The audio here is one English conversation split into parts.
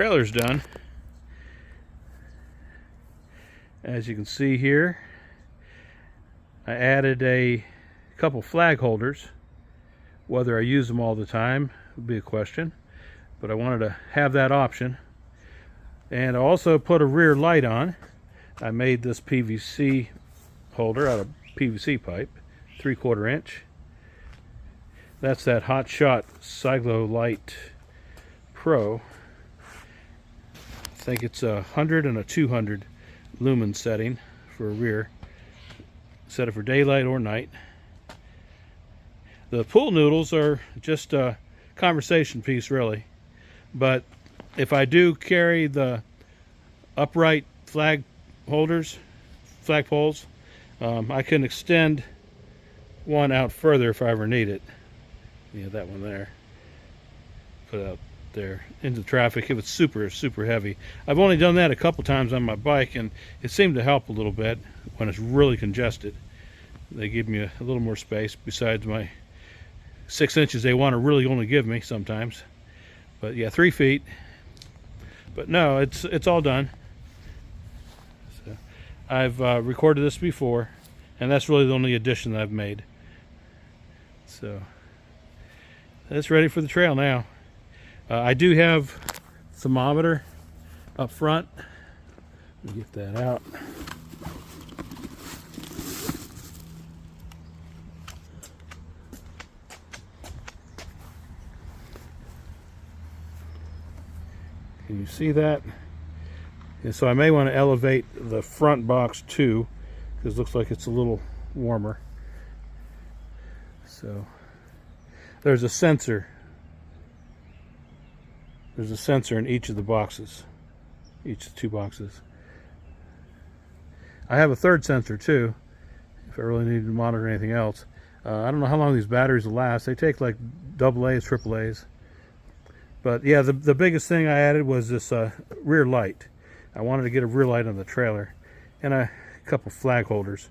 trailer's done. As you can see here, I added a couple flag holders. Whether I use them all the time would be a question, but I wanted to have that option. And I also put a rear light on. I made this PVC holder out of PVC pipe, 3/4 inch. That's that Hot Shot Siglo Light Pro. I think it's a 100 and a 200 lumen setting for a rear. Set it for daylight or night. The pool noodles are just a conversation piece, really. But if I do carry the upright flag holders, flag poles, I can extend one out further if I ever need it. Yeah, that one there. Put it out there into traffic if it's super heavy. I've only done that a couple times on my bike, and it seemed to help a little bit when it's really congested. They give me a little more space besides my 6 inches they want to really only give me sometimes. But yeah, 3 feet. But no, it's all done. So I've recorded this before, and that's really the only addition that I've made. So it's ready for the trail now. I do have thermometer up front. Let me get that out. Can you see that? And so I may want to elevate the front box too, because it looks like it's a little warmer. So there's a sensor. There's a sensor in each of the boxes, each of the 2 boxes. I have a third sensor too, if I really need to monitor anything else. I don't know how long these batteries will last. They take like AA's, AAA's. But yeah, the biggest thing I added was this rear light. I wanted to get a rear light on the trailer, and a couple flag holders.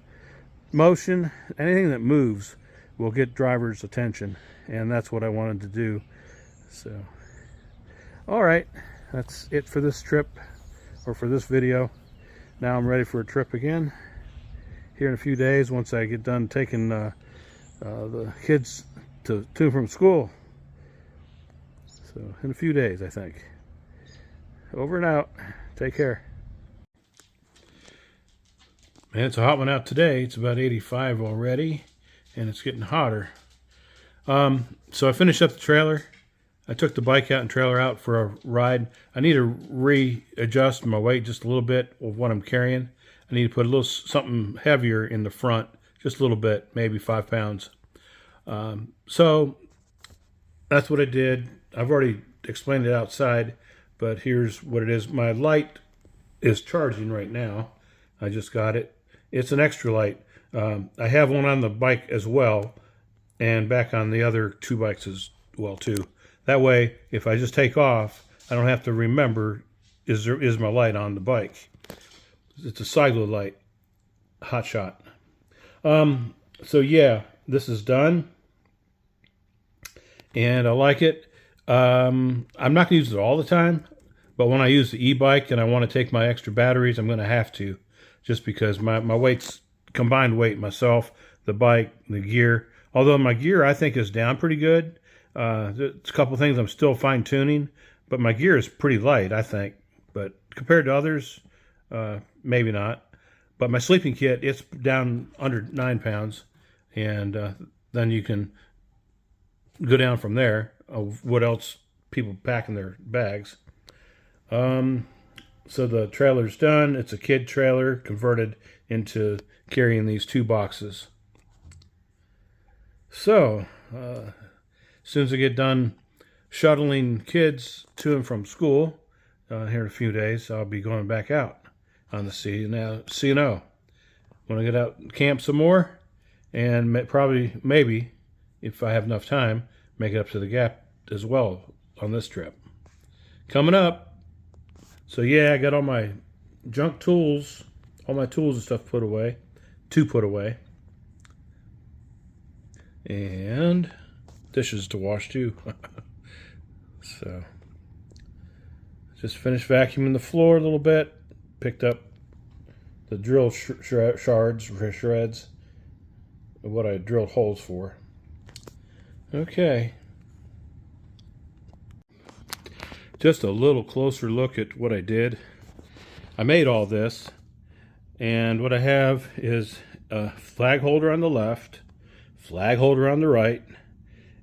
Motion, anything that moves will get drivers' attention, and that's what I wanted to do. So, all right, that's it for this trip, or for this video. Now I'm ready for a trip again here in a few days once I get done taking the kids to from school. So in a few days, I think. Over and out. Take care. Man, it's a hot one out today. It's about 85 already, and it's getting hotter. So I finished up the trailer. I took the bike out and trailer out for a ride. I need to readjust my weight just a little bit of what I'm carrying. I need to put a little something heavier in the front, just a little bit, maybe 5 pounds. So that's what I did. I've already explained it outside, but here's what it is. My light is charging right now. I just got it. It's an extra light. I have one on the bike as well, and back on the other 2 bikes as well too. That way, if I just take off, I don't have to remember, is my light on the bike. It's a Siglo light, Hot Shot. So yeah, this is done, and I like it. I'm not going to use it all the time, but when I use the e-bike and I want to take my extra batteries, I'm going to have to, just because my weight's combined weight, myself, the bike, the gear. Although my gear I think is down pretty good. There's a couple things I'm still fine tuning, but my gear is pretty light, I think. But compared to others, maybe not. But my sleeping kit, it's down under 9 pounds, and then you can go down from there of what else people pack in their bags. So the trailer's done. It's a kid trailer converted into carrying these 2 boxes. So as soon as I get done shuttling kids to and from school here in a few days, I'll be going back out on the C&O. When I get out and camp some more, and maybe if I have enough time, make it up to the Gap as well on this trip coming up. So yeah, I got all my junk tools, all my tools and stuff put away, and dishes to wash too. So Just finished vacuuming the floor a little bit. Picked up the drill shreds of what I drilled holes for. Okay. Just a little closer look at what I did. I made all this, and what I have is a flag holder on the left, flag holder on the right,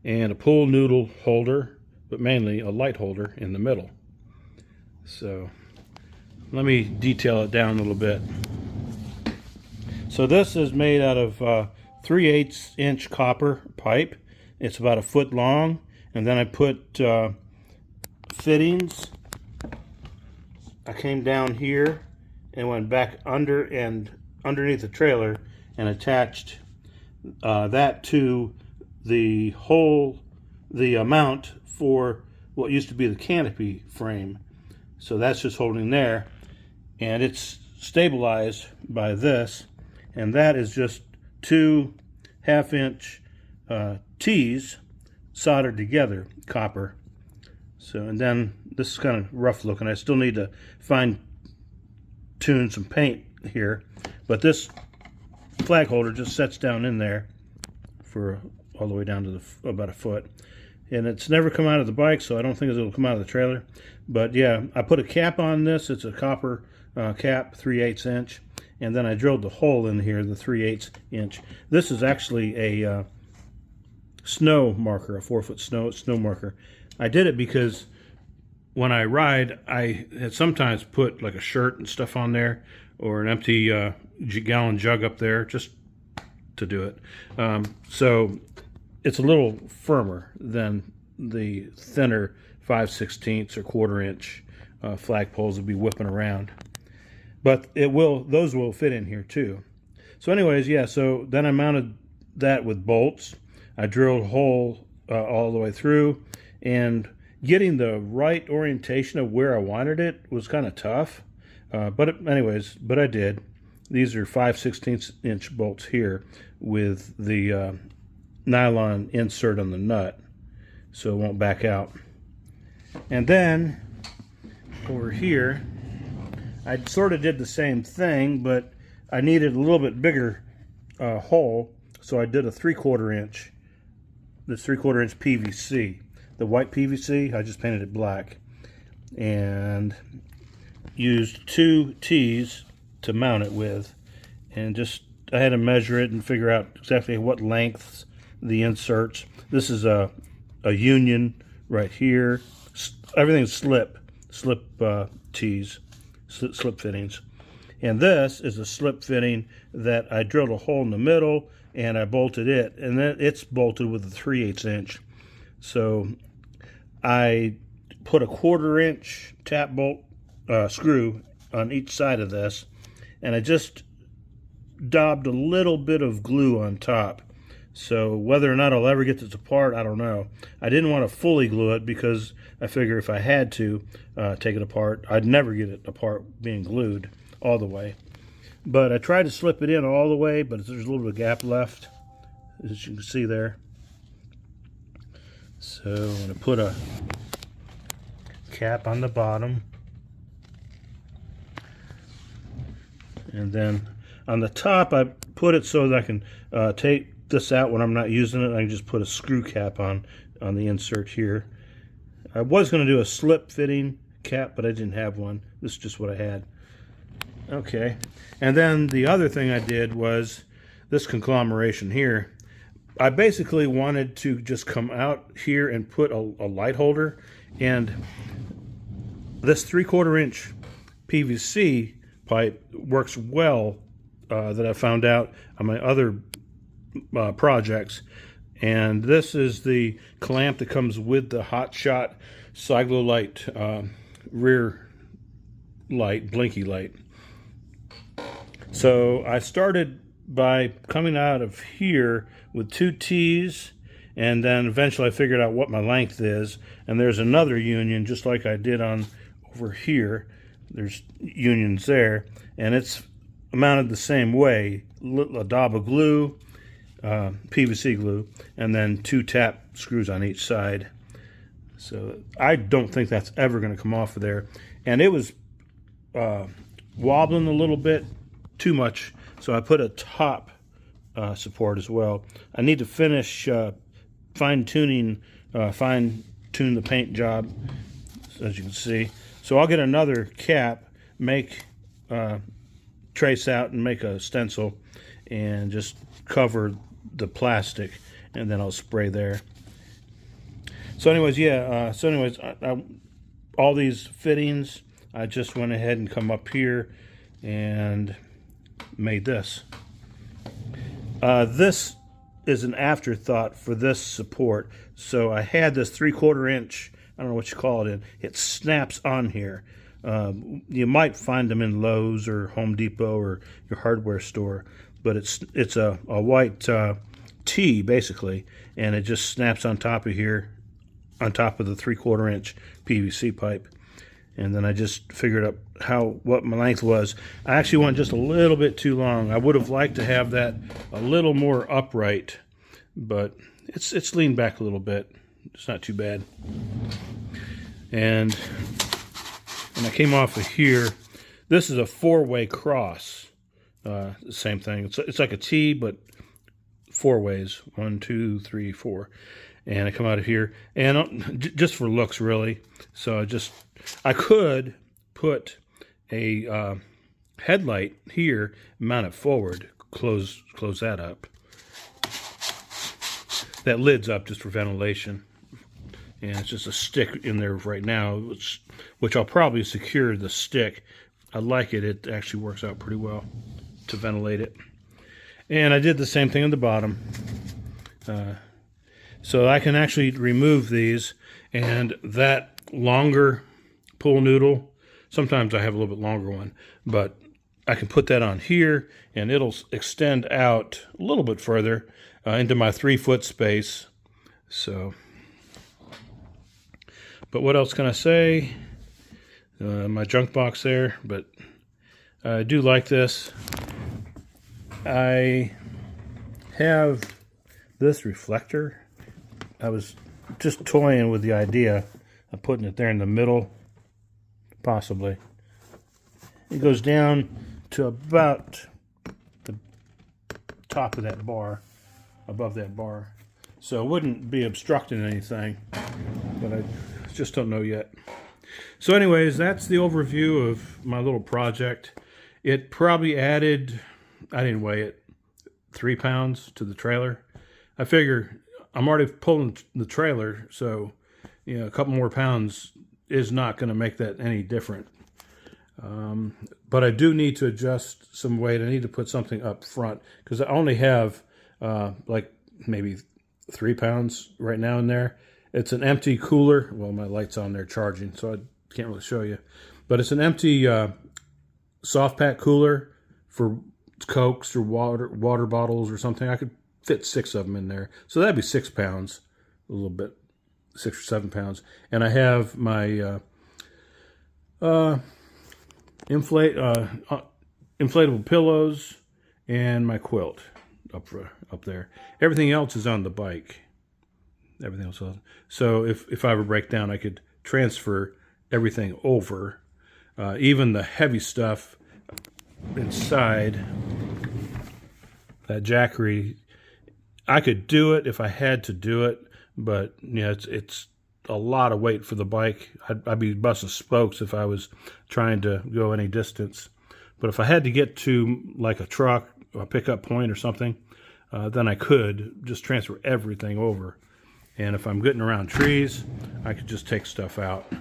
and a pool noodle holder, but mainly a light holder in the middle. So let me detail it down a little bit. So this is made out of 3/8 inch copper pipe. It's about a foot long, and then I put fittings. I came down here and went back under and underneath the trailer and attached that to the mount for what used to be the canopy frame. So that's just holding there, and it's stabilized by this, and that is just 2 1/2 inch T's soldered together, copper. So, and then this is kind of rough looking. I still need to fine tune some paint here, but this flag holder just sets down in there for all the way down to about a foot, and it's never come out of the bike, so I don't think it'll come out of the trailer. But yeah, I put a cap on this. It's a copper cap, 3/8 inch, and then I drilled the hole in here, the 3/8 inch. This is actually a snow marker, a 4-foot snow marker. I did it because when I ride, I had sometimes put like a shirt and stuff on there, or an empty gallon jug up there, just to do it. So it's a little firmer than the thinner 5/16 or 1/4 inch flag poles will be whipping around. But those will fit in here too. So anyways, yeah, so then I mounted that with bolts. I drilled a hole all the way through, and getting the right orientation of where I wanted it was kind of tough. But I did. These are 5/16 inch bolts here with the nylon insert on the nut, so it won't back out. And then over here, I sort of did the same thing, but I needed a little bit bigger hole, so I did a 3/4 inch. This 3/4 inch PVC, the white PVC. I just painted it black, and used 2 T's to mount it with, and just I had to measure it and figure out exactly what lengths the inserts. This is a union right here. Everything's slip T's, slip fittings, and this is a slip fitting that I drilled a hole in the middle and I bolted it, and then it's bolted with a 3/8 inch. So I put a 1/4 inch tap bolt screw on each side of this, and I just daubed a little bit of glue on top. So whether or not I'll ever get this apart, I don't know. I didn't want to fully glue it because I figure if I had to take it apart, I'd never get it apart being glued all the way. But I tried to slip it in all the way, but there's a little bit of gap left, as you can see there. So I'm going to put a cap on the bottom. And then on the top, I put it so that I can take this out when I'm not using it. I can just put a screw cap on the insert here. I was going to do a slip fitting cap, but I didn't have one. This is just what I had. Okay, and then the other thing I did was this conglomeration here. I basically wanted to just come out here and put a light holder, and this 3/4 inch PVC pipe works well that I found out on my other projects. And this is the clamp that comes with the Hot Shot Siglo light, rear light, blinky light. So I started by coming out of here with 2 T's, and then eventually I figured out what my length is, and there's another union just like I did on over here. There's unions there, and it's mounted the same way. A daub of glue, PVC glue, and then 2 tap screws on each side. So I don't think that's ever going to come off of there. and it was wobbling a little bit too much, so I put a top support as well. I need to finish fine-tune the paint job, as you can see. So I'll get another cap, trace out and make a stencil, and just cover the plastic, and then I'll spray there. So anyways, yeah, all these fittings, I just went ahead and come up here and made this. This is an afterthought for this support. So I had this 3/4 inch, I don't know what you call it, it snaps on here. You might find them in Lowe's or Home Depot or your hardware store, but it's a white T basically, and it just snaps on top of here, on top of the 3/4 inch PVC pipe. And then I just figured out what my length was. I actually went just a little bit too long. I would have liked to have that a little more upright, but it's leaned back a little bit. It's not too bad. And when I came off of here, this is a 4-way cross. Same thing. It's like a T, but 4 ways. 1, 2, 3, 4. And I come out of here, and just for looks, really. So I could put a headlight here, mount it forward, close that up. That lid's up just for ventilation, and it's just a stick in there right now, which I'll probably secure the stick. I like it. It actually works out pretty well to ventilate it. And I did the same thing on the bottom. So I can actually remove these, and that longer pool noodle, sometimes I have a little bit longer one, but I can put that on here, and it'll extend out a little bit further into my 3-foot space. So, but what else can I say? My junk box there, but I do like this. I have this reflector. I was just toying with the idea of putting it there in the middle, possibly. It goes down to about the top of that bar, above that bar. So it wouldn't be obstructing anything, but I just don't know yet. So anyways, that's the overview of my little project. It probably added, I didn't weigh it, 3 pounds to the trailer. I figure I'm already pulling the trailer, so a couple more pounds is not going to make that any different. But I do need to adjust some weight. I need to put something up front, because I only have like maybe 3 pounds right now in there. It's an empty cooler. Well, my light's on there charging, so I can't really show you. But it's an empty soft pack cooler for Cokes or water bottles or something. I could fit 6 of them in there. So that'd be 6 pounds, a little bit, 6 or 7 pounds. And I have my inflatable pillows and my quilt up there. Everything else is on the bike. Everything else. So if I ever break down, I could transfer everything over. Even the heavy stuff inside that Jackery, I could do it if I had to do it, but it's a lot of weight for the bike. I'd be busting spokes if I was trying to go any distance. But if I had to get to like a truck or a pickup point or something, then I could just transfer everything over. And if I'm getting around trees, I could just take stuff out.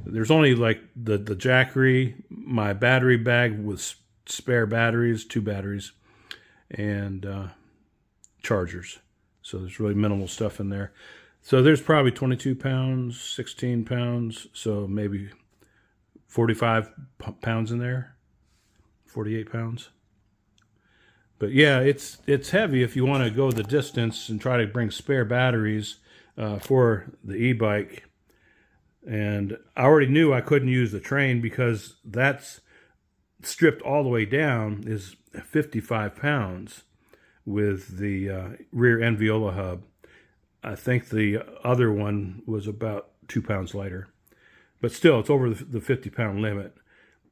There's only like the Jackery, my battery bag with spare batteries, 2 batteries, and chargers. So there's really minimal stuff in there. So there's probably 22 pounds, 16 pounds, so maybe 45 pounds in there, 48 pounds. But yeah, it's heavy if you want to go the distance and try to bring spare batteries for the e-bike. And I already knew I couldn't use the train because that's stripped all the way down is 55 pounds with the rear end viola hub. I think the other one was about 2 pounds lighter. but still, it's over the 50-pound limit.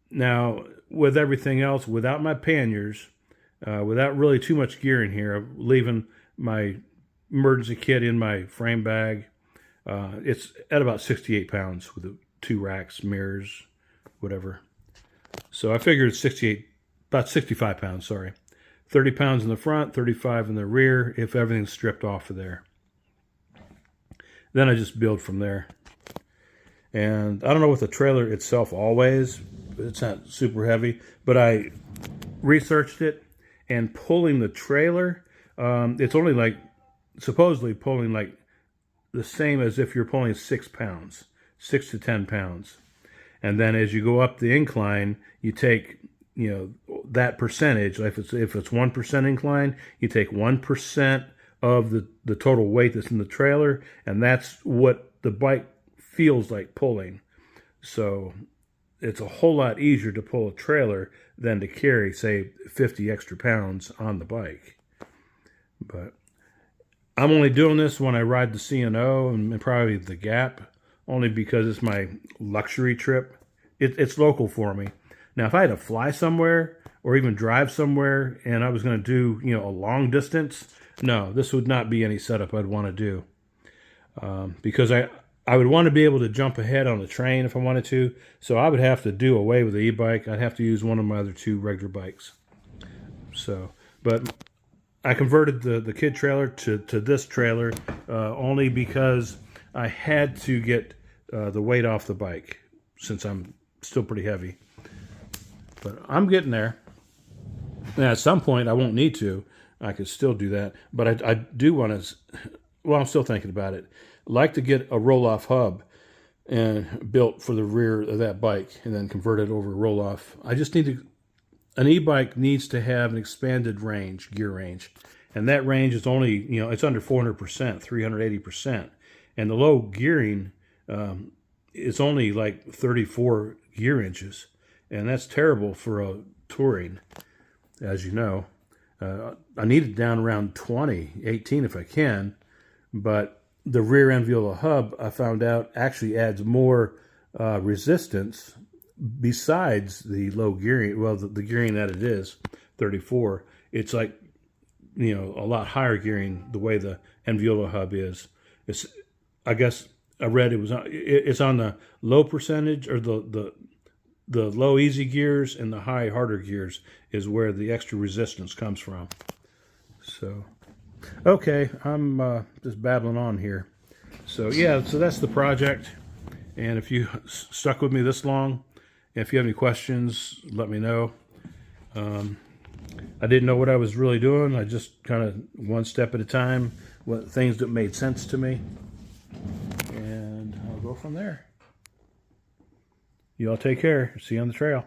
Now, with everything else, without my panniers, without really too much gear in here, I'm leaving my emergency kit in my frame bag. It's at about 68 pounds with the 2 racks, mirrors, whatever. So I figured about 65 pounds, sorry. 30 pounds in the front, 35 in the rear, if everything's stripped off of there. Then I just build from there. And I don't know what the trailer itself all weighs. It's not super heavy, but I researched it, and pulling the trailer, it's only like, supposedly pulling like the same as if you're pulling 6 pounds, 6 to 10 pounds. And then as you go up the incline, you take, that percentage. If it's 1% incline, you take 1% of the total weight that's in the trailer, and that's what the bike feels like pulling. So it's a whole lot easier to pull a trailer than to carry, say, 50 extra pounds on the bike. But I'm only doing this when I ride the C&O and probably the Gap, only because it's my luxury trip. It's local for me. Now, if I had to fly somewhere or even drive somewhere and I was going to do, a long distance, no, this would not be any setup I'd want to do. Because I would want to be able to jump ahead on the train if I wanted to. So I would have to do away with the e-bike. I'd have to use one of my other 2 regular bikes. So, but I converted the kid trailer to this trailer only because I had to get the weight off the bike, since I'm still pretty heavy. But I'm getting there. And at some point, I won't need to. I could still do that. But I do want to, well, I'm still thinking about it. Like to get a roll-off hub and built for the rear of that bike and then convert it over roll-off. I just need to, an e-bike needs to have an expanded range, gear range. And that range is only, it's under 400%, 380%. And the low gearing is only like 34 gear inches. And that's terrible for a touring, as you know. I need it down around 20, 18 if I can. But the rear end viola hub, I found out, actually adds more resistance besides the low gearing. Well, the gearing that it is, 34. It's like, a lot higher gearing the way the end viola hub is. I guess I read it's on the low percentage, or the low easy gears, and the high harder gears is where the extra resistance comes from. So, okay, I'm just babbling on here. So yeah, so that's the project. And if you stuck with me this long, if you have any questions, let me know. I didn't know what I was really doing. I just kind of one step at a time, what things that made sense to me. And I'll go from there. You all take care. See you on the trail.